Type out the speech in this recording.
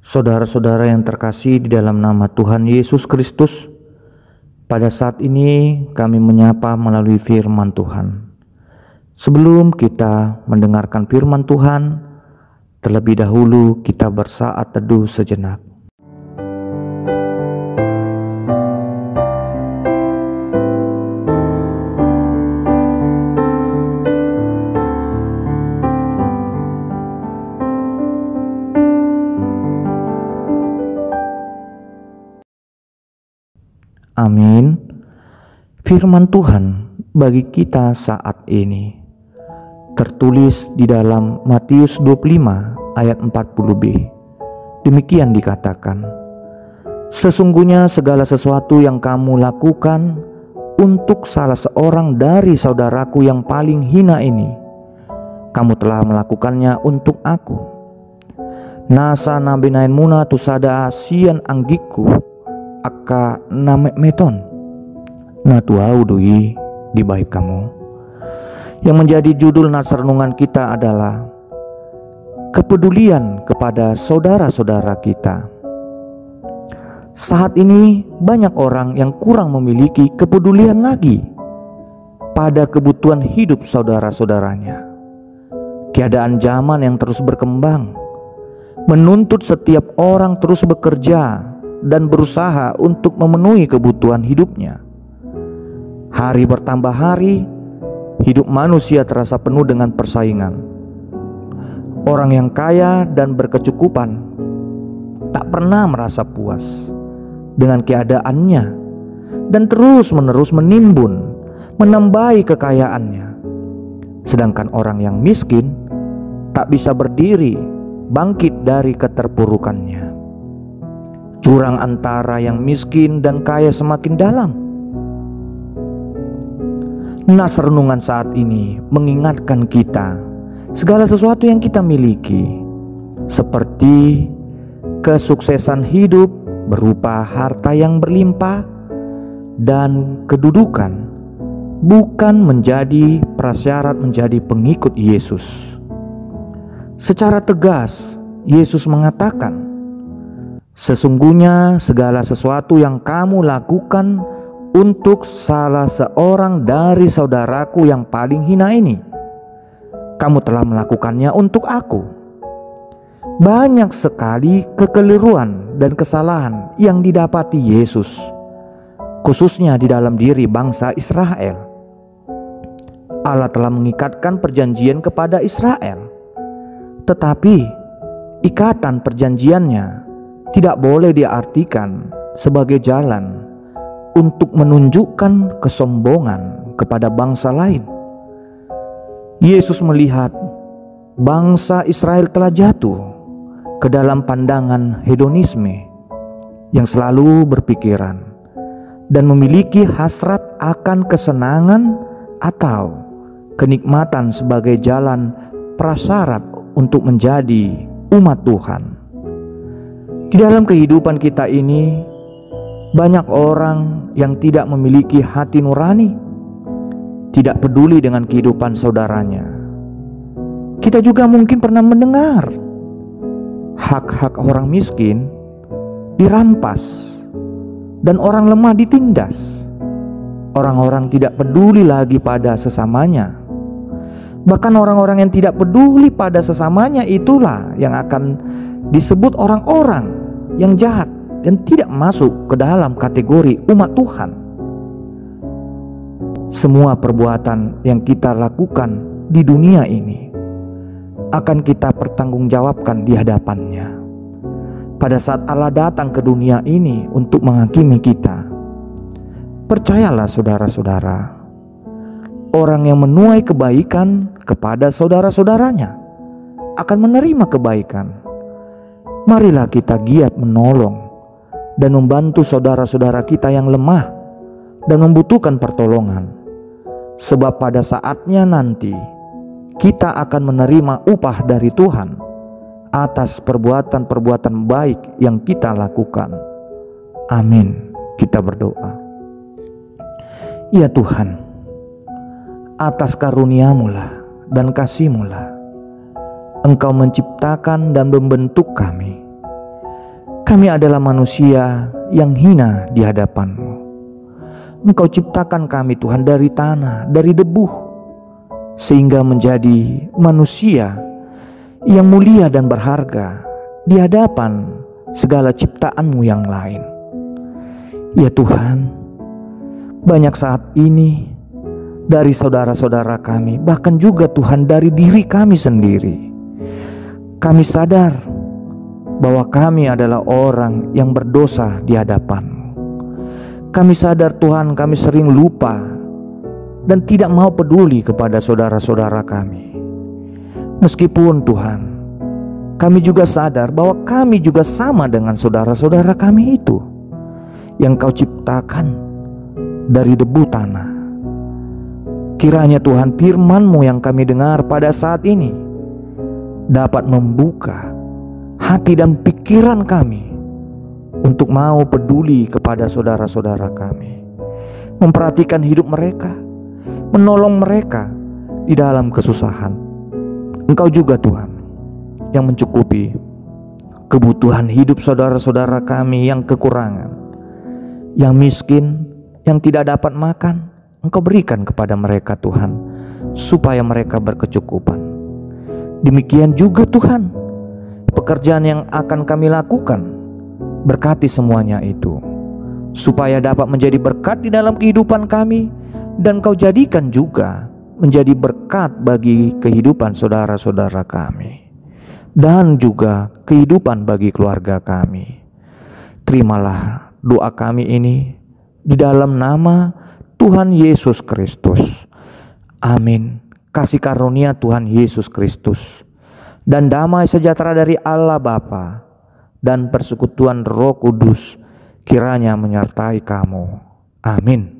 Saudara-saudara yang terkasih di dalam nama Tuhan Yesus Kristus, pada saat ini kami menyapa melalui firman Tuhan. Sebelum kita mendengarkan firman Tuhan, terlebih dahulu kita bersaat teduh sejenak. Amin. Firman Tuhan bagi kita saat ini tertulis di dalam Matius 25 ayat 40b. Demikian dikatakan, sesungguhnya segala sesuatu yang kamu lakukan untuk salah seorang dari saudaraku yang paling hina ini, kamu telah melakukannya untuk aku. Nasa nabinain muna tusada sian anggiku aka namek meton na tuau dui di baik kamu. Yang menjadi judul nats renungan kita adalah kepedulian kepada saudara-saudara kita. Saat ini banyak orang yang kurang memiliki kepedulian lagi pada kebutuhan hidup saudara-saudaranya. Keadaan zaman yang terus berkembang menuntut setiap orang terus bekerja dan berusaha untuk memenuhi kebutuhan hidupnya. Hari bertambah hari, hidup manusia terasa penuh dengan persaingan. Orang yang kaya dan berkecukupan tak pernah merasa puas dengan keadaannya dan terus-menerus menimbun, menambahi kekayaannya. Sedangkan orang yang miskin tak bisa berdiri bangkit dari keterpurukannya. Jurang antara yang miskin dan kaya semakin dalam. Nas renungan saat ini mengingatkan kita segala sesuatu yang kita miliki, seperti kesuksesan hidup berupa harta yang berlimpah dan kedudukan, bukan menjadi prasyarat menjadi pengikut Yesus. Secara tegas Yesus mengatakan, sesungguhnya segala sesuatu yang kamu lakukan untuk salah seorang dari saudaraku yang paling hina ini, kamu telah melakukannya untuk aku. Banyak sekali kekeliruan dan kesalahan yang didapati Yesus, khususnya di dalam diri bangsa Israel. Allah telah mengikatkan perjanjian kepada Israel, tetapi ikatan perjanjiannya tidak boleh diartikan sebagai jalan untuk menunjukkan kesombongan kepada bangsa lain. Yesus melihat bangsa Israel telah jatuh ke dalam pandangan hedonisme yang selalu berpikiran dan memiliki hasrat akan kesenangan atau kenikmatan sebagai jalan prasyarat untuk menjadi umat Tuhan. Di dalam kehidupan kita ini, banyak orang yang tidak memiliki hati nurani, tidak peduli dengan kehidupan saudaranya. Kita juga mungkin pernah mendengar hak-hak orang miskin dirampas dan orang lemah ditindas. Orang-orang tidak peduli lagi pada sesamanya. Bahkan orang-orang yang tidak peduli pada sesamanya itulah yang akan disebut orang-orang yang jahat dan tidak masuk ke dalam kategori umat Tuhan. Semua perbuatan yang kita lakukan di dunia ini akan kita pertanggungjawabkan di hadapannya pada saat Allah datang ke dunia ini untuk menghakimi kita. Percayalah saudara-saudara, orang yang menuai kebaikan kepada saudara-saudaranya akan menerima kebaikan. Marilah kita giat menolong dan membantu saudara-saudara kita yang lemah dan membutuhkan pertolongan, sebab pada saatnya nanti kita akan menerima upah dari Tuhan atas perbuatan-perbuatan baik yang kita lakukan. Amin. Kita berdoa. Ya Tuhan, atas karunia-Mu lah dan kasih-Mu lah Engkau menciptakan dan membentuk kami. Kami adalah manusia yang hina di hadapan-Mu. Engkau ciptakan kami Tuhan dari tanah, dari debu, sehingga menjadi manusia yang mulia dan berharga di hadapan segala ciptaan-Mu yang lain. Ya Tuhan, banyak saat ini dari saudara-saudara kami, bahkan juga Tuhan dari diri kami sendiri, kami sadar bahwa kami adalah orang yang berdosa di hadapan-Mu. Kami sadar Tuhan, kami sering lupa dan tidak mau peduli kepada saudara-saudara kami. Meskipun Tuhan, kami juga sadar bahwa kami juga sama dengan saudara-saudara kami itu yang Kau ciptakan dari debu tanah. Kiranya Tuhan, firman-Mu yang kami dengar pada saat ini dapat membuka hati dan pikiran kami untuk mau peduli kepada saudara-saudara kami, memperhatikan hidup mereka, menolong mereka di dalam kesusahan. Engkau juga Tuhan yang mencukupi kebutuhan hidup saudara-saudara kami yang kekurangan, yang miskin, yang tidak dapat makan. Engkau berikan kepada mereka Tuhan, supaya mereka berkecukupan. Demikian juga Tuhan, pekerjaan yang akan kami lakukan, berkati semuanya itu, supaya dapat menjadi berkat di dalam kehidupan kami, dan Kau jadikan juga menjadi berkat bagi kehidupan saudara-saudara kami, dan juga kehidupan bagi keluarga kami. Terimalah doa kami ini di dalam nama Tuhan Yesus Kristus. Amin. Kasih karunia Tuhan Yesus Kristus dan damai sejahtera dari Allah Bapa dan persekutuan Roh Kudus kiranya menyertai kamu. Amin.